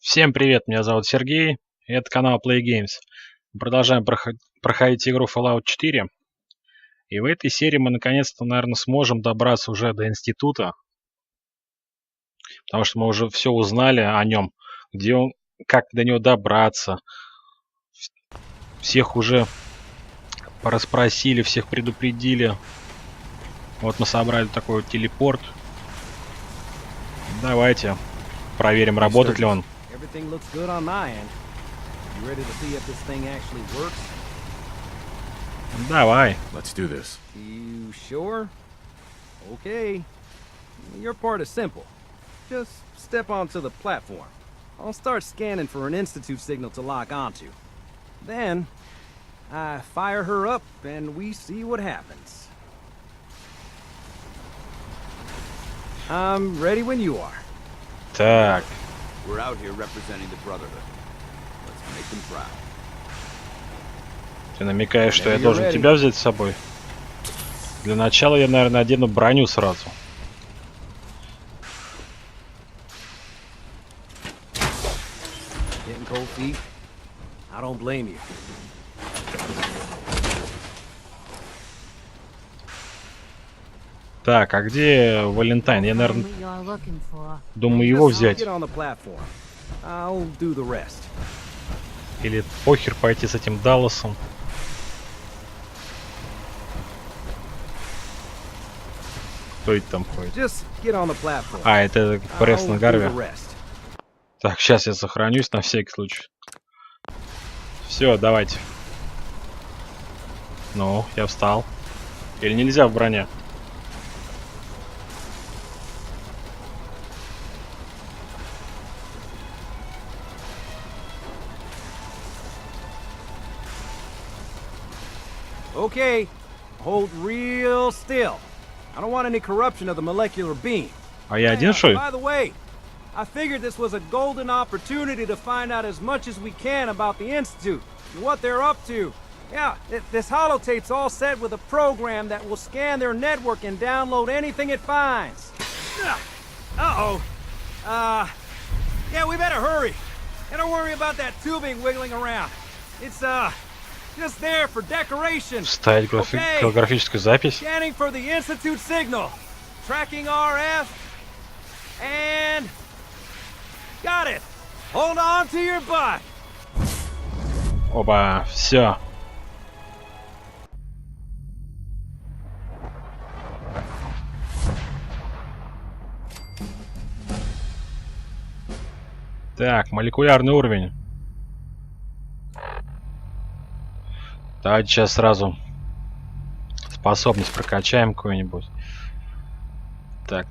Всем привет, меня зовут Сергей, и это канал Play Games. Мы продолжаем проходить игру Fallout 4. И в этой серии мы наконец-то, наверное, сможем добраться уже до Института. Потому что мы уже все узнали о нем, где он, как до него добраться. Всех уже порасспросили, всех предупредили. Вот мы собрали такой вот телепорт. Давайте проверим, работает ли он. Everything looks good on my end. You ready to see if this thing actually works? Давай. Let's do this. You sure? Okay. Your part is simple. Just step onto the platform. I'll start scanning for an Institute signal to lock onto. Then, I fire her up and we see what happens. I'm ready when you are. Так. We're out here representing the Brotherhood. Let's make them proud. Ты намекаешь, что я должен тебя взять с собой? Для начала я, наверное, одену броню сразу. Getting cold feet? I don't blame you. Так, а где Валентайн? Я, наверное, думаю его взять. Или похер пойти с этим Далласом. Кто это там ходит? А, это Престон Гарви. Так, сейчас я сохранюсь на всякий случай. Все, давайте. Ну, я встал. Или нельзя в броне? Okay, hold real still. I don't want any corruption of the molecular beam. А я один, что ли? By the way, I figured this was a golden opportunity to find out as much as we can about the Institute and what they're up to. Yeah, this holotape's all set with a program that will scan their network and download anything it finds. Uh-oh. Yeah, we better hurry. And don't worry about that tubing wiggling around. It's, just there for decoration. Вставить голографическую запись. Scanning for the Institute signal. Tracking RF. And got it. Hold on to your butt. Оба, все. Так, молекулярный уровень. Давайте сейчас сразу способность прокачаем какую-нибудь. Так.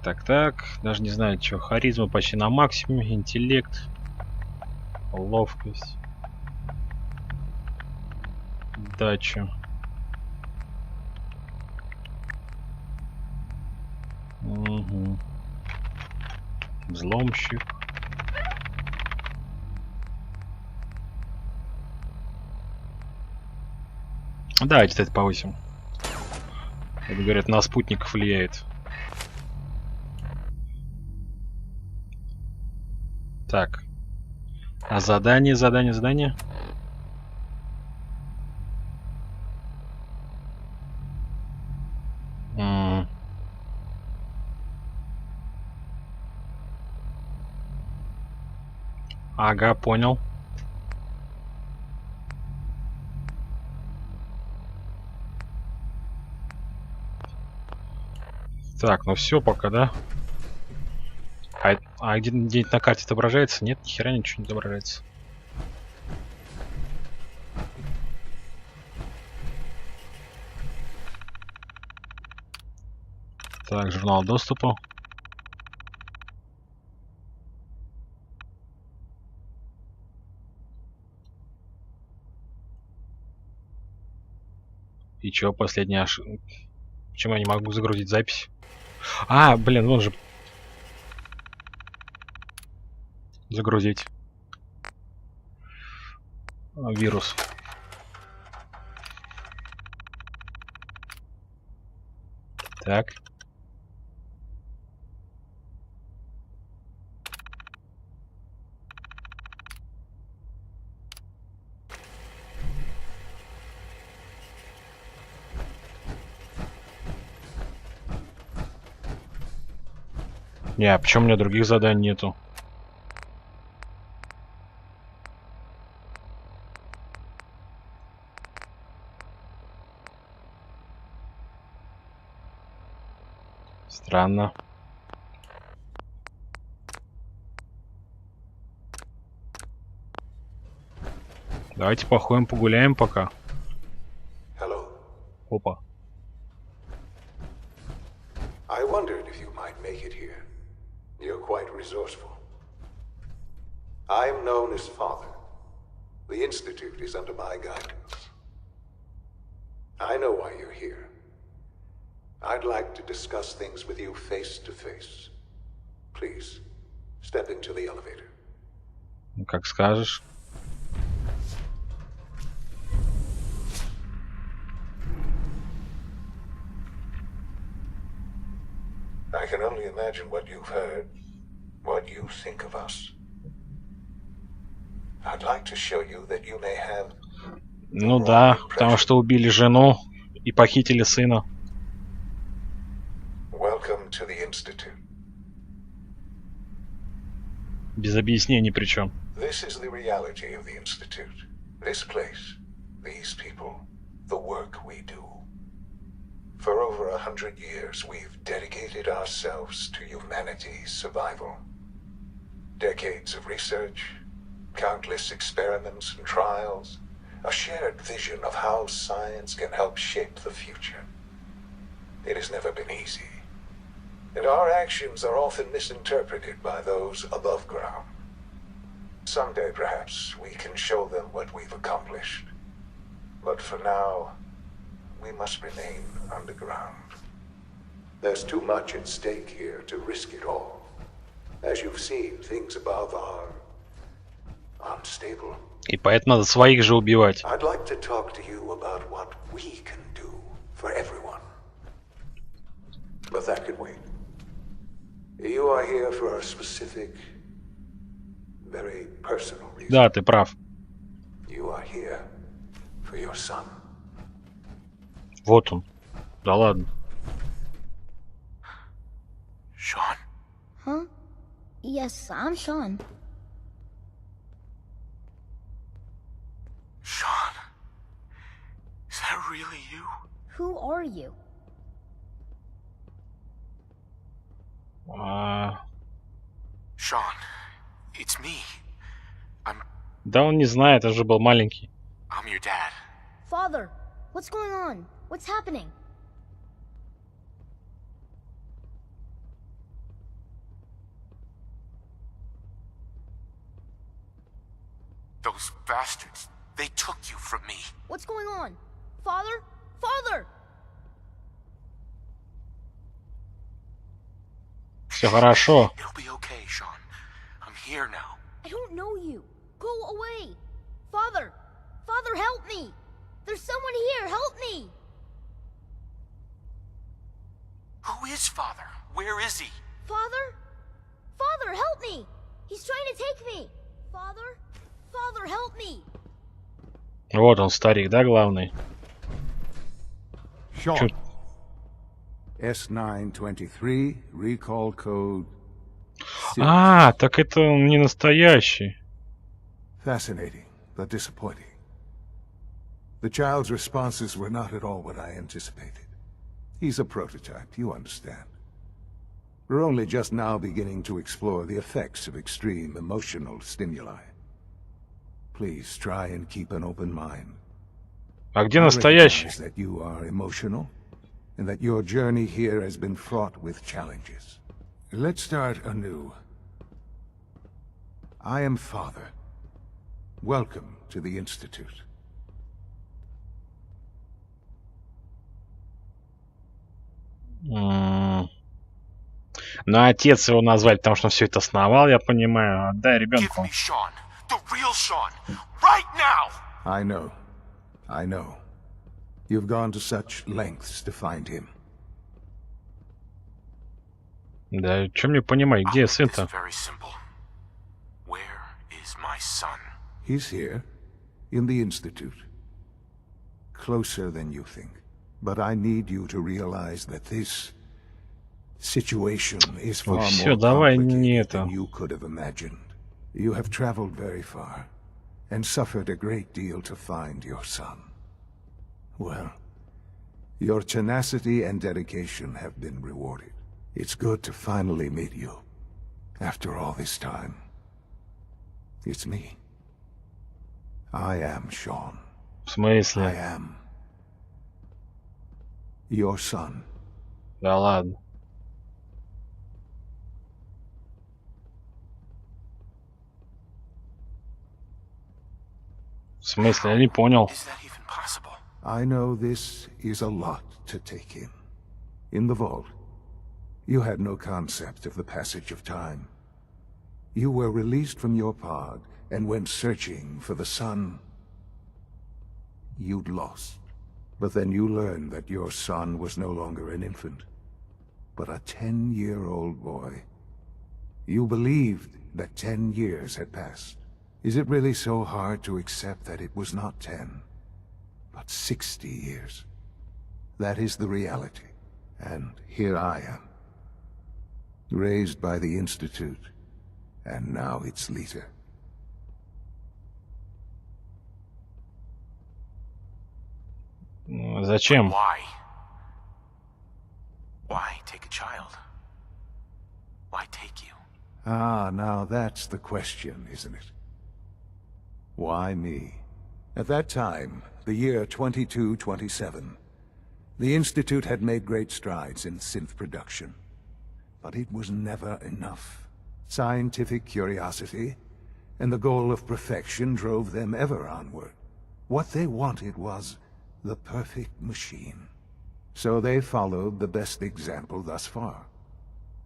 Даже не знаю, что. Харизма почти на максимуме. Интеллект. Ловкость. Дачу. Угу. Взломщик. Давайте это повысим. Это, говорят, на спутников влияет. Так. А задание. Ага, понял. Так, ну все пока, да? А где-нибудь на карте отображается? Нет, ни хера ничего не отображается. Так, журнал доступа. И чё, последняя Почему я не могу загрузить запись? А, блин, вон же. Загрузить. Вирус. Так. Не, а почему у меня других заданий нету? Странно. Давайте походим, погуляем пока. Hello. Опа. I wondered if you might make it here. You're quite resourceful. I am known as Father. The Institute is under my guidance. I know why you're here. I'd like to discuss things with you face to face. Please, step into the elevator. Ну, как скажешь. I can only imagine what you've heard, what you think of us. I'd like to show you that you may have... Ну да, потому что убили жену и похитили сына. Welcome to the Institute. Без объяснений причем. This is the reality of the Institute. This place, these people, the work we do. For over 100 years, we've dedicated ourselves to humanity's survival. Decades of research, countless experiments and trials, a shared vision of how science can help shape the future. It has never been easy, and our actions are often misinterpreted by those above ground. Someday, perhaps, we can show them what we've accomplished. But for now, we must remain underground. There's too much at stake here to risk it all. As you've seen, things above are unstable. И поэтому надо своих же убивать. I'd like to talk to you about what we can do for everyone. But that can wait. You are here for a specific, very personal reason. Да, ты прав. You are here for your son. Вот он. Да ладно. Sean? Huh? Yes, I'm Sean. Sean? Is that really you? Who are you? Sean, it's me. Да он не знает, он же был маленький. I'm your dad. Father, what's going on? What's happening? Those bastards, they took you from me. What's going on? Father? Father! Все хорошо. It'll be okay, Sean. I'm here now. I don't know you. Go away. Father! Father, help me! There's someone here. Help me! Who is Father? Where is he? Father? Father, help me! He's trying to take me! Father? Father, help me! Вот он, старик, да, главный? Sean. Чё? S923, recall code... А, так это он не настоящий. Fascinating, but disappointing. The child's responses were not at all what I anticipated. He's a prototype, you understand. We're only just now beginning to explore the effects of extreme emotional stimuli. Please try and keep an open mind. А где I настоящий? recognize that you are emotional, and that your journey here has been fraught with challenges. Let's start anew. I am Father. Welcome to the Institute. Ну, отец его назвали, потому что он все это основал, я понимаю. Отдай Give ребенку. me Sean. The real Sean. Right now! I know. I know. You've gone to such lengths to find him. Да, что мне понимать, где I'll make this сын-то? very simple. Where is my son? He's here, in the Institute. Closer than you think. But I need you to realize that this situation is far Всё, more давай не complicated это. than you could have imagined. You have traveled very far and suffered a great deal to find your son. Well, your tenacity and dedication have been rewarded. It's good to finally meet you after all this time. It's me. I am Sean. В I смысле? am your son. Да ладно. В смысле? Я не понял. Is that even possible? I know this is a lot to take in. In the vault, you had no concept of the passage of time. You were released from your pod and went searching for the son you'd lost. But then you learned that your son was no longer an infant, but a 10-year-old boy. You believed that 10 years had passed. Is it really so hard to accept that it was not 10, but 60 years? That is the reality. And here I am, raised by the Institute, and now its leader. Зачем? Why? Why take a child? Why take you? Ah, now that's the question, isn't it? Why me? At that time, the year 2227, the Institute had made great strides in synth production. But it was never enough. Scientific curiosity and the goal of perfection drove them ever onward. What they wanted was the perfect machine. So they followed the best example thus far.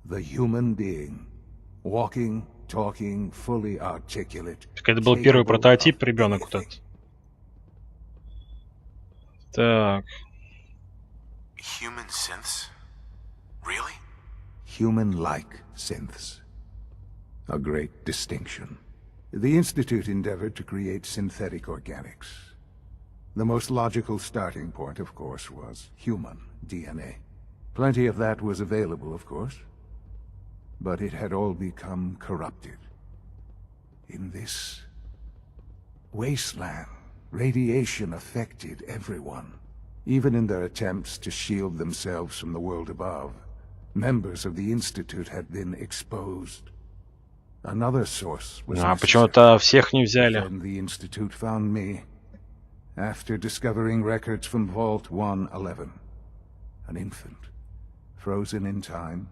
The human being. Walking, talking, fully articulate. Так это был первый capable прототип, of ребенок вот anything. этот. Так. Human synths? Really? Human-like synths. A great distinction. The Institute endeavored to create synthetic organics. The most logical starting point, of course, was human DNA. Plenty of that was available, of course. But it had all become corrupted. In this wasteland, radiation affected everyone. Even in their attempts to shield themselves from the world above, members of the Institute had been exposed. Another source was А necessary. почему-то всех не взяли. Then the Institute found me, after discovering records from Vault 111. An infant, frozen in time,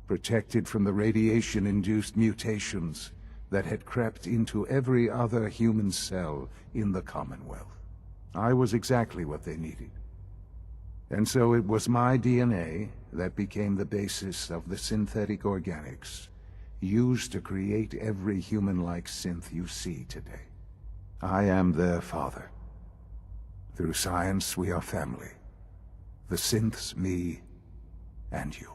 protected from the radiation-induced mutations that had crept into every other human cell in the Commonwealth. I was exactly what they needed. And so it was my DNA that became the basis of the synthetic organics used to create every human-like synth you see today. I am their father. Through science, we are family. The synths, me, and you.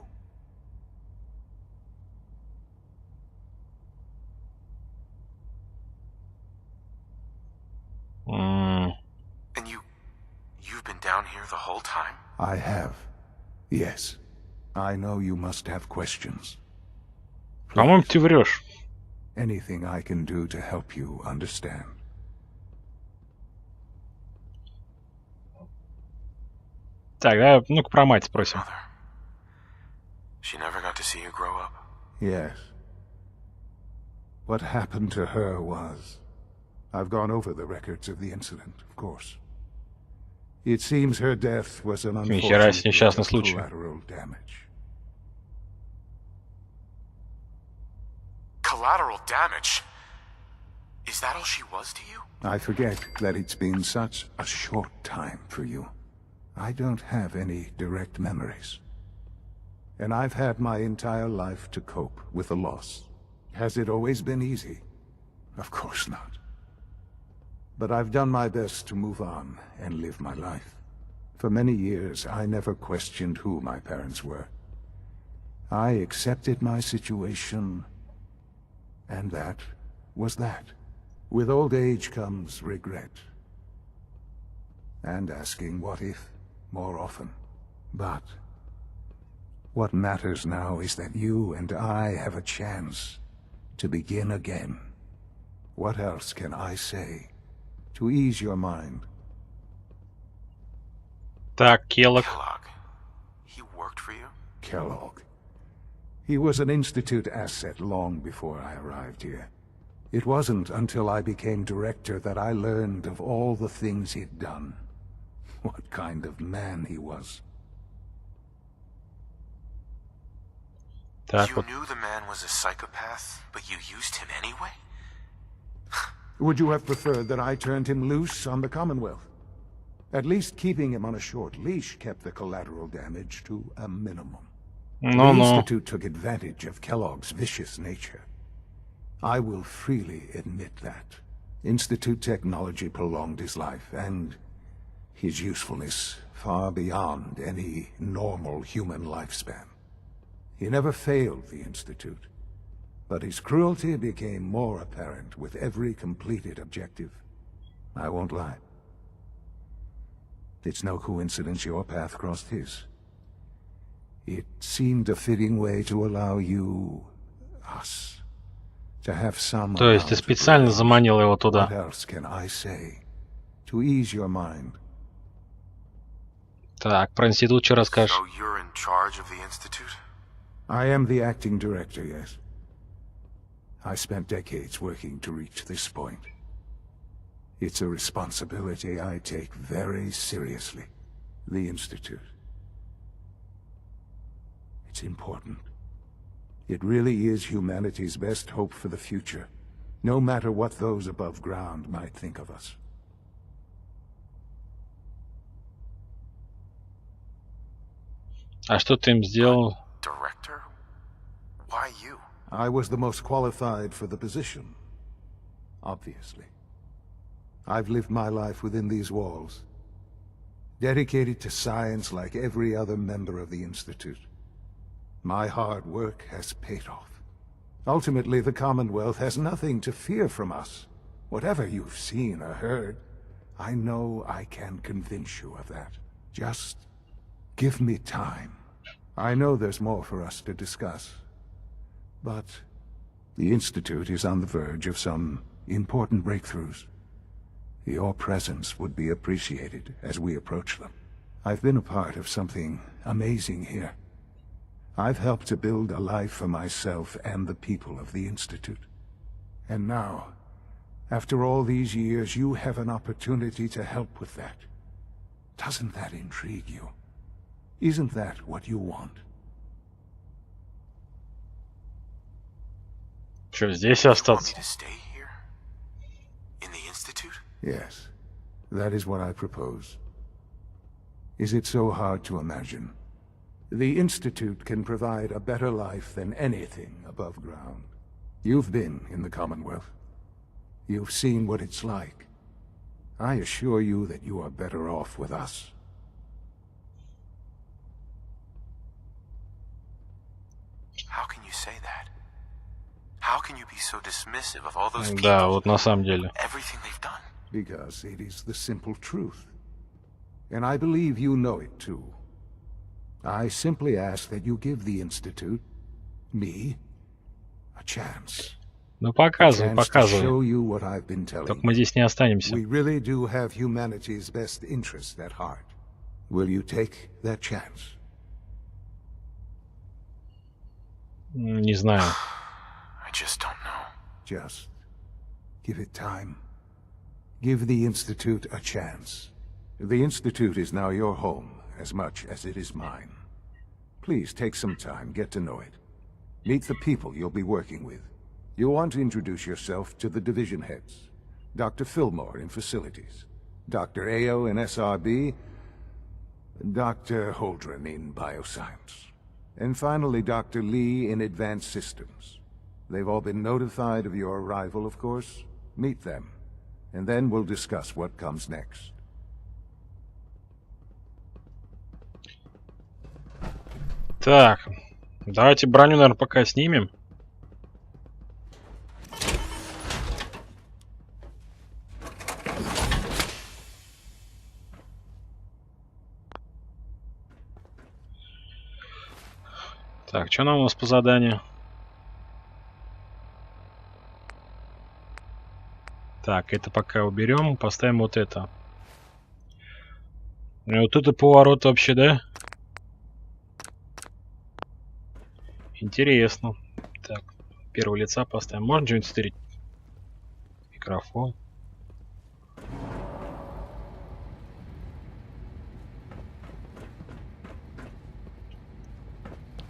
And you've been down here the whole time? I have. Yes. I know you must have questions. По-моему, ты врешь. Anything I can do to help you understand. Так, да, ну-ка про мать спросим. Mother. She never got to see you grow up. Yes. What happened to her was... I've gone over the records of the incident, of course. It seems her death was an Нихера себе, несчастный unfortunate случай. collateral damage. Collateral damage? Is that all she was to you? I forget that it's been such a short time for you. I don't have any direct memories. And I've had my entire life to cope with the loss. Has it always been easy? Of course not. But I've done my best to move on and live my life. For many years, I never questioned who my parents were. I accepted my situation, and that was that. With old age comes regret. And asking what if more often. But What matters now is that you and I have a chance to begin again. What else can I say to ease your mind? Так, Kellogg. Kellogg. He worked for you? Kellogg. He was an Institute asset long before I arrived here. It wasn't until I became director that I learned of all the things he'd done. What kind of man he was. Так, You вот. knew the man was a psychopath, but you used him anyway? Would you have preferred that I turned him loose on the Commonwealth? At least keeping him on a short leash kept the collateral damage to a minimum. The Ну-ну. Institute took advantage of Kellogg's vicious nature. I will freely admit that. Institute technology prolonged his life, and his usefulness far beyond any normal human lifespan. He never failed the Institute, but his cruelty became more apparent with every completed objective. I won't lie. It's no coincidence your path crossed his. It seemed a fitting way to allow you, us, to have some. То есть ты специально заманил его туда. What else can I say to ease your mind? Так, про институт что расскажешь? So you're in charge of the Institute? I am the acting director, yes. I spent decades working to reach this point. It's a responsibility I take very seriously. The Institute. It's important. It really is humanity's best hope for the future, no matter what those above ground might think of us. А что ты им сделал? Director? Why you? I was the most qualified for the position, obviously. I've lived my life within these walls, dedicated to science like every other member of the Institute. My hard work has paid off. Ultimately, the Commonwealth has nothing to fear from us. Whatever you've seen or heard, I know I can convince you of that. Just give me time. I know there's more for us to discuss. But the Institute is on the verge of some important breakthroughs. Your presence would be appreciated as we approach them. I've been a part of something amazing here. I've helped to build a life for myself and the people of the Institute. And now, after all these years, you have an opportunity to help with that. Doesn't that intrigue you? Isn't that what you want? Что, здесь You want остаться? me to stay here? In the Institute? Yes, that is what I propose. Is it so hard to imagine? The Institute can provide a better life than anything above ground. You've been in the Commonwealth. You've seen what it's like. I assure you that you are better off with us. How can you say that? How can you be so dismissive of all those people? Да, вот на самом деле. Everything they've done. Because it is the simple truth. And I believe you know it too. I simply ask that you give the Institute, me, a chance. Ну A показывай, chance to показывай. show you what I've been telling Только you. мы здесь не останемся. We really do have humanity's best interest at heart. Will you take that chance? Не знаю. I just don't know. Just give it time. Give the Institute a chance. The Institute is now your home as much as it is mine. Please take some time, get to know it. Meet the people you'll be working with. You'll want to introduce yourself to the division heads. Dr. Fillmore in Facilities, Dr. Ao in SRB, Dr. Holdren in Bioscience, and finally Dr. Lee in Advanced Systems. They've all been notified of your arrival, of course. Meet them, and then we'll discuss what comes next. Так, давайте броню, наверное, пока снимем. Так, что нам у нас по заданию? Так, это пока уберем, поставим вот это. И вот это поворот вообще, да? Интересно. Так, первого лица поставим. Можно что-нибудь стырить? Микрофон.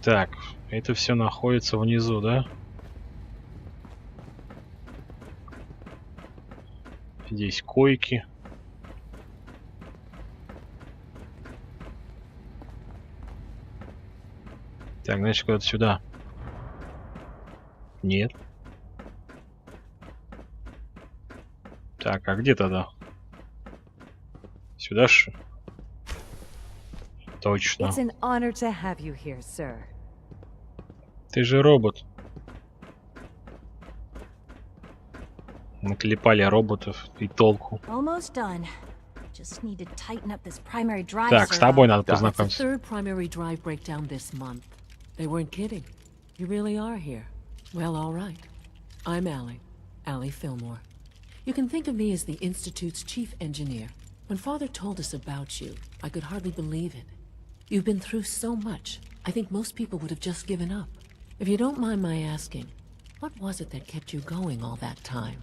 Так, это все находится внизу, да? Здесь койки. Так, значит, куда-то сюда. Нет. Так, а где тогда? Сюда ж? Точно. It's an honor to have you here, sir. Ты же робот. Наклепали роботов и толку. Almost done. Just need to tighten up this primary drive. Так, с тобой надо It's the познакомиться. third primary drive breakdown this month. They weren't kidding. You really are here. Well, all right. I'm Allie Fillmore. You can think of me as the Institute's chief engineer. When Father told us about you, I could hardly believe it. You've been through so much, I think most people would have just given up. If you don't mind my asking, what was it that kept you going all that time?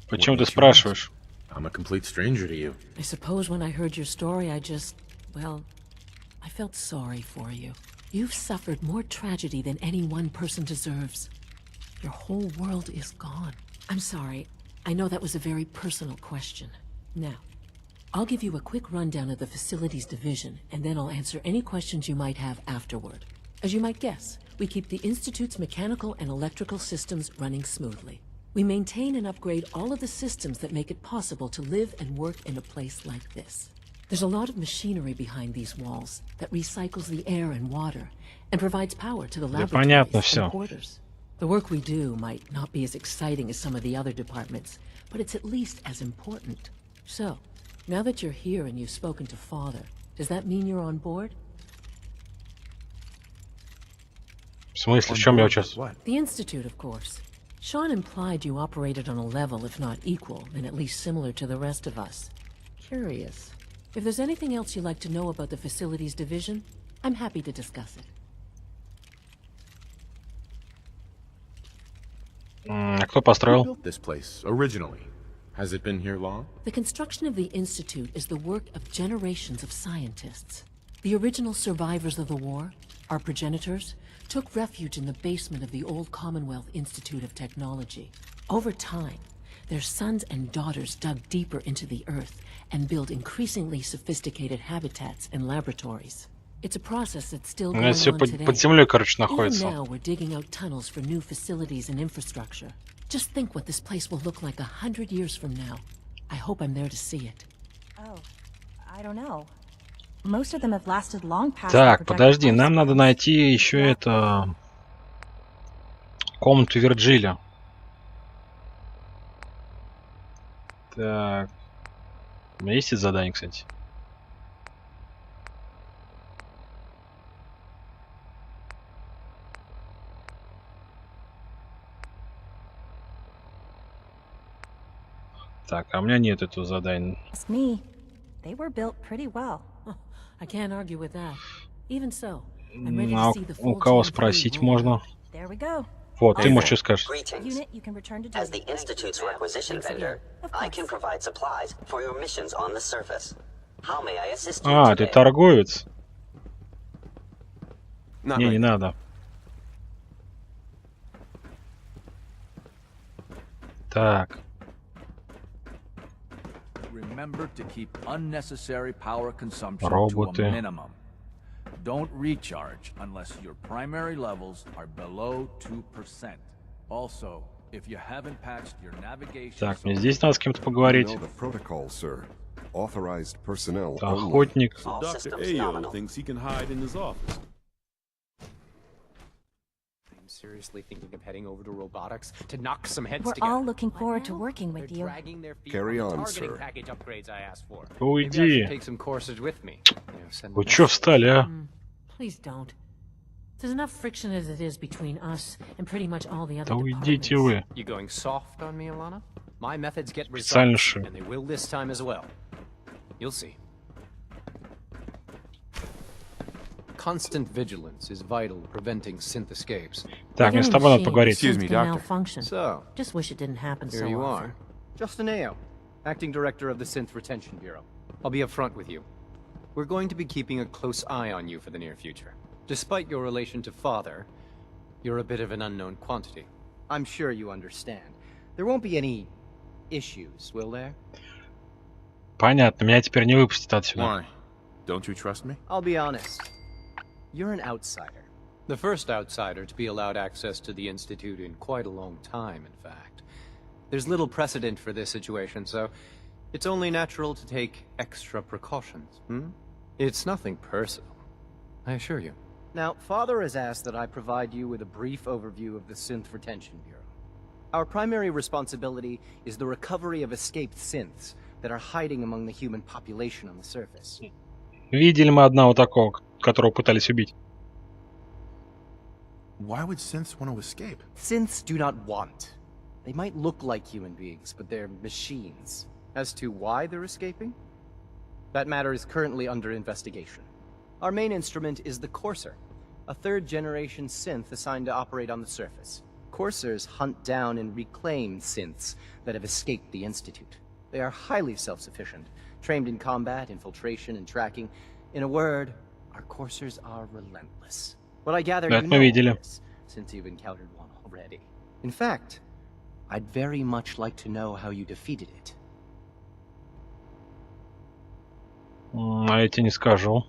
Почему ты спрашиваешь? I'm a complete stranger to you. I suppose when I heard your story, I felt sorry for you. You've suffered more tragedy than any one person deserves. Your whole world is gone. I'm sorry. I know that was a very personal question. Now, I'll give you a quick rundown of the facilities division, and then I'll answer any questions you might have afterward. As you might guess, we keep the Institute's mechanical and electrical systems running smoothly. We maintain and upgrade all of the systems that make it possible to live and work in a place like this. There's a lot of machinery behind these walls that recycles the air and water and provides power to the laboratories and quarters. The work we do might not be as exciting as some of the other departments, but it's at least as important. So, now that you're here and you've spoken to Father, does that mean you're on board? В смысле, в чем я участвую? The Institute, of course. Sean implied you operated on a level, if not equal, then at least similar to the rest of us. Curious. If there's anything else you'd like to know about the facilities division, I'm happy to discuss it. А кто построил? Built this place originally. Has it been here long? The construction of the Institute is the work of generations of scientists. The original survivors of the war, our progenitors, took refuge in the basement of the old Commonwealth Institute of Technology. Over time, their sons and daughters dug deeper into the earth and built increasingly sophisticated habitats and laboratories. It's a process that's still going on today. Под землей, короче, Even находится. now, we're digging out tunnels for new facilities and infrastructure. Just think what this place will look like 100 years from now. I hope I'm there to see it. Oh, I don't know. Most of them have lasted long past. Так, подожди, нам надо найти еще это комнату Вирджиля. Так, у меня есть это задание, кстати. Так, а у меня нет этого задания. Ask me. They were built pretty well. I can't argue with that. Even so, I'm ready А to see the у full кого GMP спросить roll можно? There we go. Вот, ты, может, что скажешь? Greetings. Unit, you can return to As duty. the Institute's requisition vendor, I can provide supplies for your missions on the surface. How may I assist you А, ты today? торговец? Not Не, right не надо. Так. Remember to keep unnecessary power consumption Роботы. to a minimum. Don't recharge unless your primary levels are below 2%. Also, if you haven't patched your navigation Так, мне здесь надо с кем-то поговорить. You know the protocol, sir. Authorized personnel Это only. охотник. All Dr. systems Ayo nominal. thinks he can hide in his office. seriously thinking of heading over to robotics to knock some heads We're together? all looking forward to working with you. Dragging their feet Carry on the on, targeting sir. package upgrades I asked for. Уйди. Maybe I should take some courses with me. Send Вы them чё out. встали, а? Please don't. There's enough friction as it is between us and pretty much all the other Да уйдите departments. вы. You going soft on me, Alana? My methods get Специально results, ши. and they will this time as well. You'll see. Constant vigilance is vital to preventing synth escapes. Так, мне с тобой надо поговорить. Excuse me, doctor. Malfunction. So, Just wish it didn't happen here so you often. are. Justin Ayo, acting director of the Synth Retention Bureau. I'll be upfront with you. We're going to be keeping a close eye on you for the near future. Despite your relation to father, you're a bit of an unknown quantity. I'm sure you understand. There won't be any issues, will there? Понятно, меня теперь не выпустят отсюда. Why? Don't you trust me? I'll be honest. You're an outsider. The first outsider to be allowed access to the Institute in quite a long time, in fact. There's little precedent for this situation, so it's only natural to take extra precautions, It's nothing personal, I assure you. Now, Father has asked that I provide you with a brief overview of the Synth Retention Bureau. Our primary responsibility is the recovery of escaped synths that are hiding among the human population on the surface. Видели мы одного такого, которого пытались убить. Why would synths want to escape? Synths do not want. They might look like human beings, but they're machines. As to why they're escaping? That matter is currently under investigation. Our main instrument is the Courser, a third-generation synth assigned to operate on the surface. Coursers hunt down and reclaim synths that have escaped the Institute. They are highly self-sufficient, trained in combat, infiltration, and tracking. In a word, our Coursers are relentless. What I gather you know of this, since you've encountered one already. In fact, I'd very much like to know how you defeated it. А я тебе не скажу.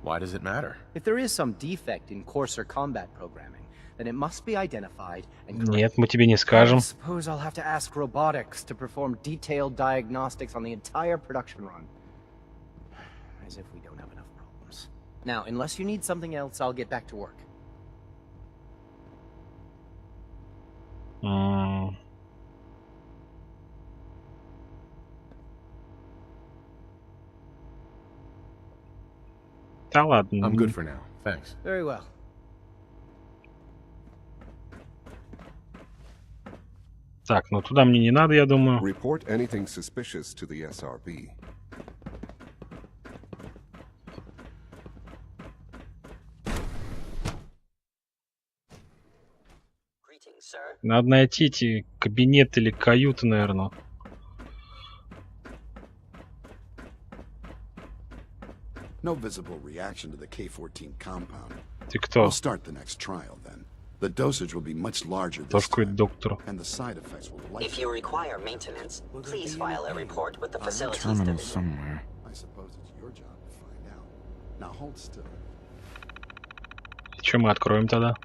Why does it matter? If there is some defect in Courser combat programming, then it must be identified and corrected. Нет, мы тебе не скажем. I suppose I'll have to ask robotics to perform detailed diagnostics on the entire production run. As if we don't have enough problems. Now, unless you need something else, I'll get back to work. Да ладно. I'm good for now. Thanks. Very well. Так, ну туда мне не надо, я думаю. Report anything suspicious to the SRB. Надо найти эти кабинеты или каюты, наверное. No visible reaction to the K-14 compound. Ты кто? We'll start the next trial then. The dosage will be much larger this Тоже какой-то time, доктор. and the side effects will likely... If you require maintenance, please file a report with the facilities Terminal division. somewhere. I suppose it's your job to find out. Now hold still. Что мы откроем тогда?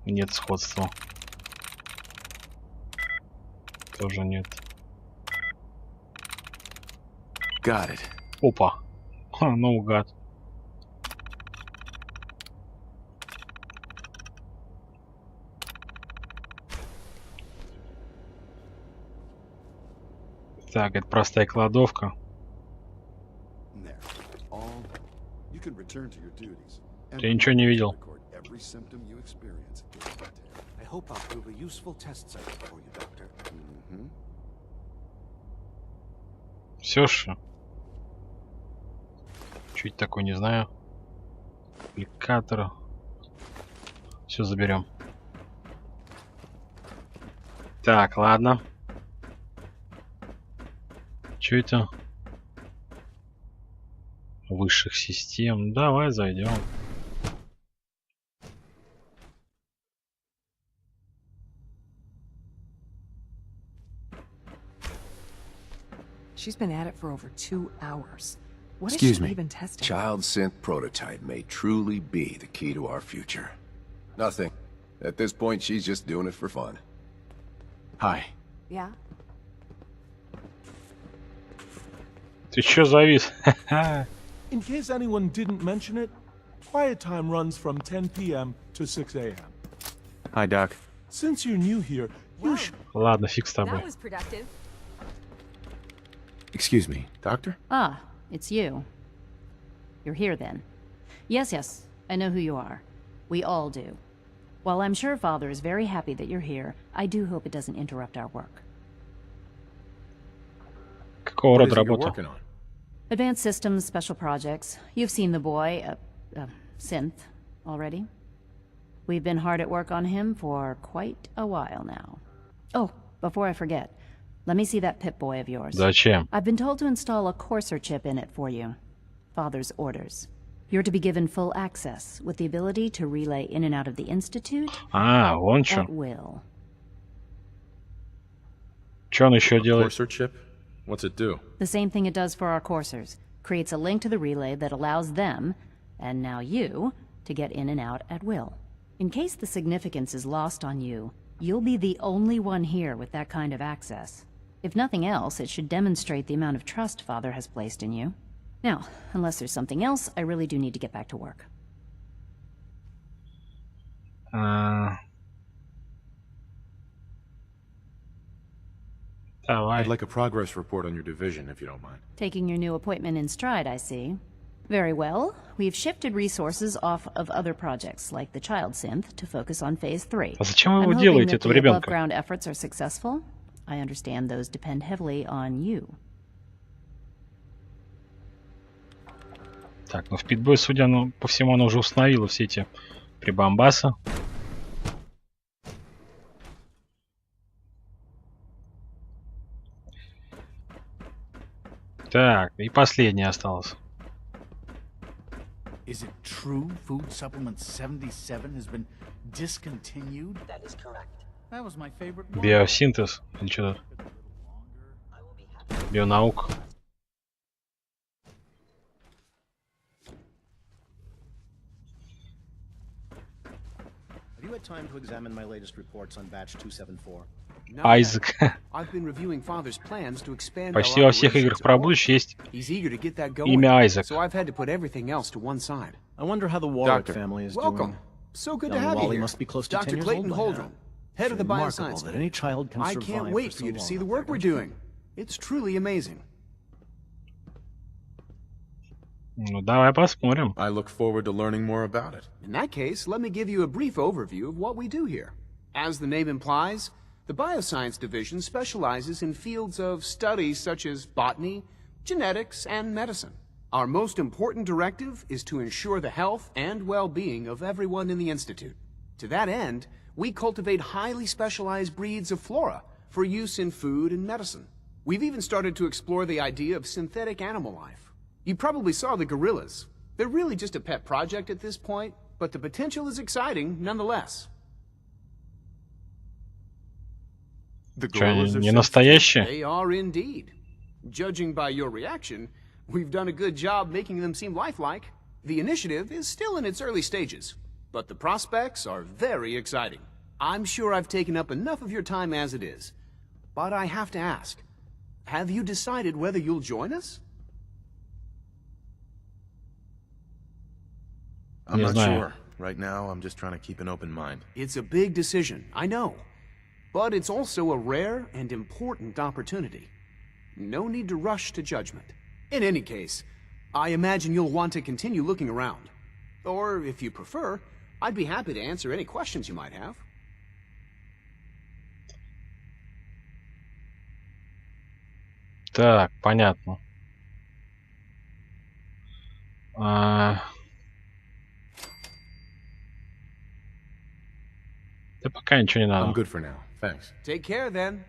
Нет сходства. Тоже нет. Got it. Опа. Ха, наугад. Так, это простая кладовка. There. All you can return to your duties. Я ничего не видел. Record every symptom you experience. I hope I'll prove a useful test site for you, Doctor. Все же. Чуть такое, не знаю. Аппликатор. Все заберем. Так, ладно. Что это? Высших систем. Давай зайдем. She's been at it for over 2 hours. What Excuse is she me. even testing? Child synth prototype may truly be the key to our future. Nothing. At this point, she's just doing it for fun. Hi. Yeah? Ты чё завис? In case anyone didn't mention it, quiet time runs from 10 p.m. to 6 a.m. Hi, Doc. Since you're new here, you should... Ладно, фиг с тобой. That was productive. Excuse me, doctor? Ah, it's you. You're here then. Yes, I know who you are. We all do. While I'm sure Father is very happy that you're here, I do hope it doesn't interrupt our work. Какого рода работа? Advanced systems, special projects. You've seen the boy, Synth, already. We've been hard at work on him for quite a while now. Oh, before I forget, let me see that Pip-Boy of yours. Зачем? I've been told to install a courser chip in it for you. Father's orders. You're to be given full access, with the ability to relay in and out of the Institute вон чё. at will. Чё он еще делает? Courser chip? What's it do? The same thing it does for our coursers. Creates a link to the relay that allows them, and now you, to get in and out at will. In case the significance is lost on you, you'll be the only one here with that kind of access. If nothing else, it should demonstrate the amount of trust Father has placed in you. Now, unless there's something else, I really do need to get back to work. I'd like a progress report on your division, if you don't mind. Taking your new appointment in stride, I see. Very well. We've shifted resources off of other projects, like the child synth, to focus on Phase 3. А зачем вы его делаете, этого ребенка? Above-ground efforts are successful. I understand those depend heavily on you. Так, ну в Питбой, судя по всему, она уже установила все эти прибамбасы. Так, и последняя осталась. Is it true food supplement 77 has been discontinued? That is correct. That was my favorite one. Биосинтез или что-то? Бионаука. Have you had time to examine my latest reports on batch 274? Айзек. Почти во всех играх про будущее есть имя Айзек. I wonder how the Warwick family is doing. So good to Young have Wally you here. must be close to 10 Dr. years Clayton old by Holdren, now. head of the Remarkable bioscience. that any child can I survive can't wait for for you so to see long the up work there, we're don't you? doing. It's truly amazing. Ну, давай посмотрим. I look forward to learning more about it. In that case, let me give you a brief overview of what we do here. As the name implies, the Bioscience Division specializes in fields of studies such as botany, genetics, and medicine. Our most important directive is to ensure the health and well-being of everyone in the Institute. To that end, we cultivate highly specialized breeds of flora for use in food and medicine. We've even started to explore the idea of synthetic animal life. You probably saw the gorillas. They're really just a pet project at this point, but the potential is exciting nonetheless. The gorillas are не настоящие? They are indeed. Judging by your reaction, we've done a good job making them seem lifelike. The initiative is still in its early stages, but the prospects are very exciting. I'm sure I've taken up enough of your time as it is, but I have to ask, have you decided whether you'll join us? I'm not sure. Right now, I'm just trying to keep an open mind. It's a big decision, I know. But it's also a rare and important opportunity. No need to rush to judgment. In any case, I imagine you'll want to continue looking around. Or, if you prefer, I'd be happy to answer any questions you might have. Так, понятно. Да пока ничего не надо. I'm good for now. Thanks. Take care, then.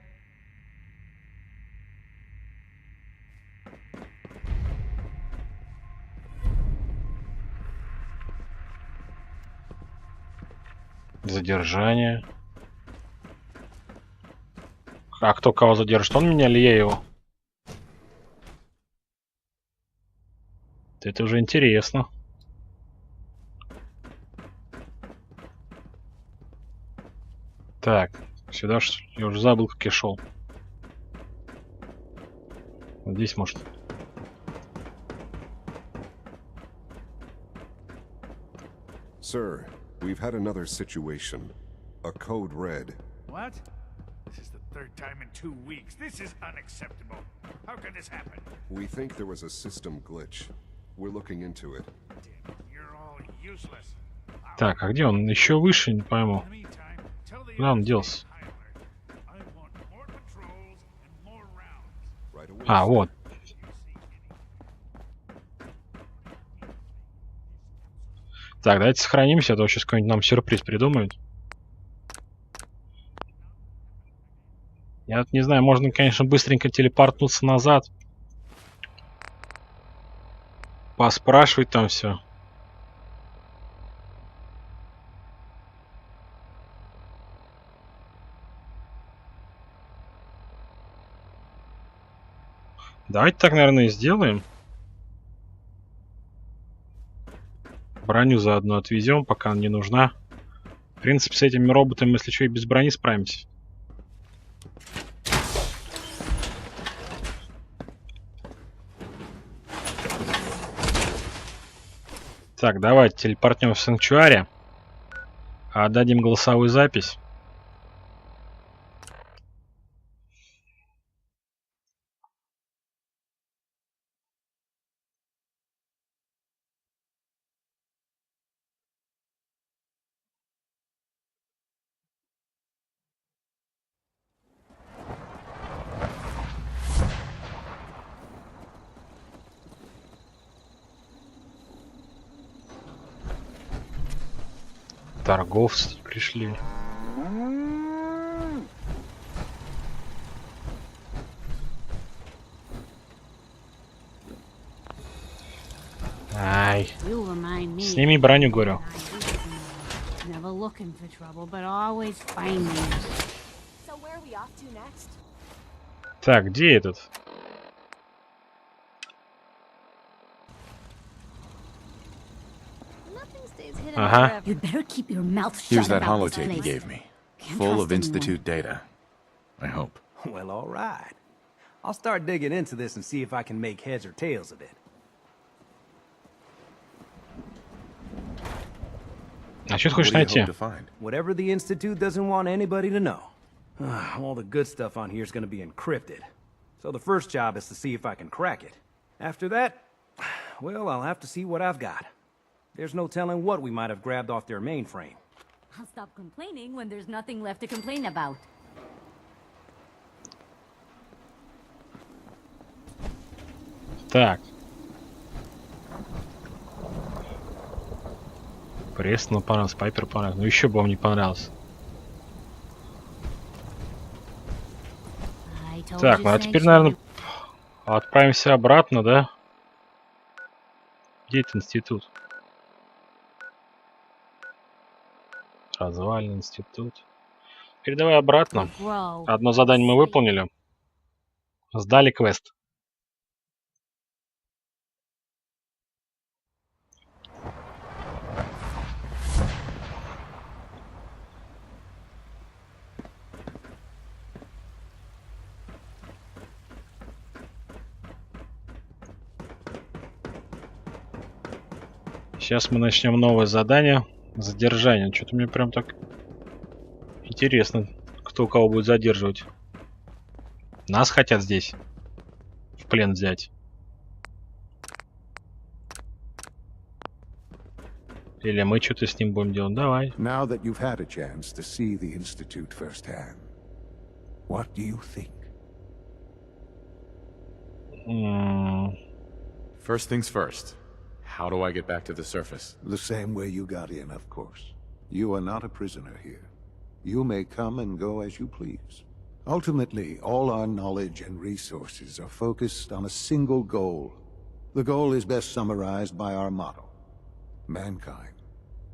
Задержание. А кто кого задержит? Он меня или я его? Это уже интересно. Так, сюда что ли? Я уже забыл, как я шел. Вот здесь, может. Sir, we've had another situation. A code red. What? This is the third time in 2 weeks. This is unacceptable. How can this happen? We think there was a system glitch. We're looking into it. You're all useless. Так, а где он? Еще выше, не пойму. Куда он делся? А, вот. Так, давайте сохранимся, а то сейчас какой-нибудь нам сюрприз придумают. Я вот не знаю, можно, конечно, быстренько телепортнуться назад. Поспрашивать там все. Давайте так, наверное, и сделаем. Броню заодно отвезем, пока она не нужна. В принципе, с этими роботами, если что, и без брони справимся. Так, давайте телепортнем в Санктуаре. Отдадим голосовую запись. Торговцы пришли. Ай. Сними броню, говорю. Так, где этот? Ага. Here's that holotape you gave me. Full of Institute data. I hope. Well, all right. I'll start digging into this and see if I can make heads or tails of it. А что ты хочешь найти? Whatever the Institute doesn't want anybody to know. All the good stuff on here is going to be encrypted. So the first job is to see if I can crack it. After that, well, I'll have to see what I've got. There's no telling what we might have grabbed off their mainframe. I'll stop complaining when there's nothing left to complain about. Так. Прессно понравился, Пайпер понравился. Ну еще бы вам не понравился. Так, ну а теперь, наверное, отправимся обратно, да? Где этот институт? Развальный институт. Передавай обратно. Одно задание мы выполнили. Сдали квест. Сейчас мы начнем новое задание. Задержание. Что-то мне прям так интересно, кто кого будет задерживать. Нас хотят здесь в плен взять. Или мы что-то с ним будем делать. Давай. Now that you've had a chance to see the Institute firsthand, what do you think? First things first. How do I get back to the surface? The same way you got in, of course. You are not a prisoner here. You may come and go as you please. Ultimately, all our knowledge and resources are focused on a single goal. The goal is best summarized by our motto: mankind,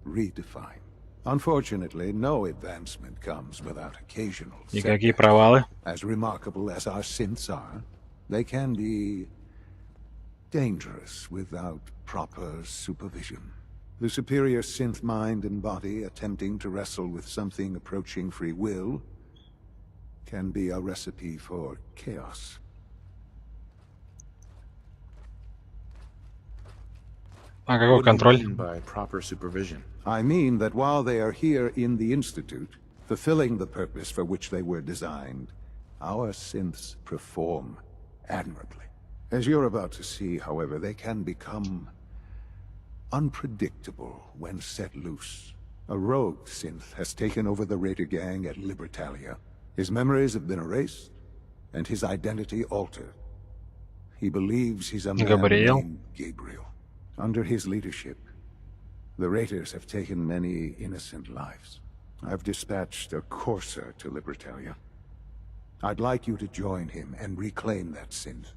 redefined. Unfortunately, no advancement comes without occasional Никакие провалы. As remarkable as our synths are, they can be dangerous without proper supervision. The superior synth mind and body attempting to wrestle with something approaching free will can be a recipe for chaos. А какой контроль? I mean that while they are here in the Institute, fulfilling the purpose for which they were designed, our synths perform admirably. As you're about to see, however, they can become unpredictable when set loose. A rogue synth has taken over the Raider gang at Libertalia. His memories have been erased, and his identity altered. He believes he's a man named Gabriel. Under his leadership, the Raiders have taken many innocent lives. I've dispatched a courser to Libertalia. I'd like you to join him and reclaim that synth.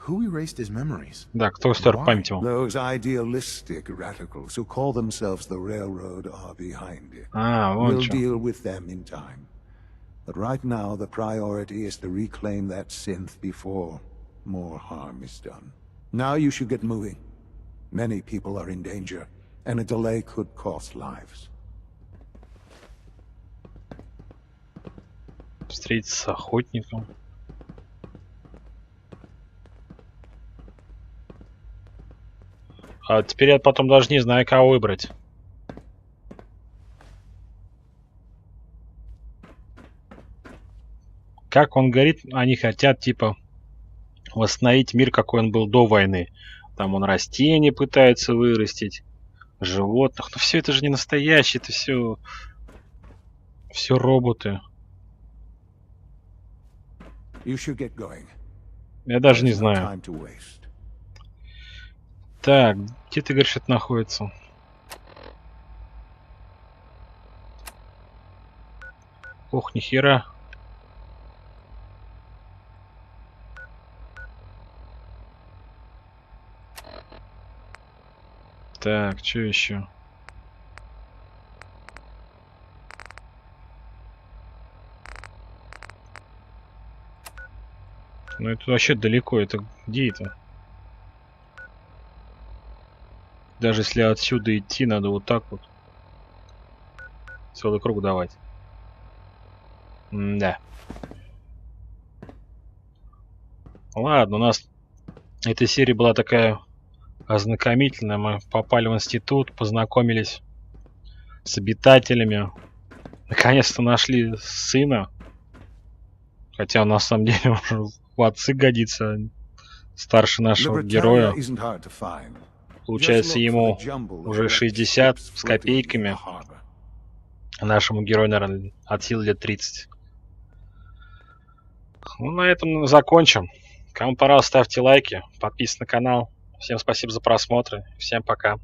Who erased his memories? Да, кто стер память его? Those idealistic radicals who call themselves the Railroad are behind it. Вот We'll что. deal with them in time. But right now, the priority is to reclaim that synth before more harm is done. Now you should get moving. Many people are in danger, and a delay could cost lives. Встретиться с охотником. А теперь я потом даже не знаю, кого выбрать. Как он говорит, они хотят, типа, восстановить мир, какой он был до войны. Там он растения пытается вырастить, животных. Но все это же не настоящее, это все роботы. Я даже не знаю. Так, где ты говоришь, это находится? Ох, нихера. Так, что еще? Ну это вообще далеко, это где это? Даже если отсюда идти, надо вот так вот. Целый круг давать. Да. Ладно, у нас эта серия была такая ознакомительная. Мы попали в институт, познакомились с обитателями. Наконец-то нашли сына. Хотя он на самом деле уже в отцы годится. Старше нашего героя. Получается, ему уже 60 с копейками. А нашему герою, наверное, от силы лет 30. Ну, на этом закончим. Кому понравилось, ставьте лайки, подписывайтесь на канал. Всем спасибо за просмотр. Всем пока.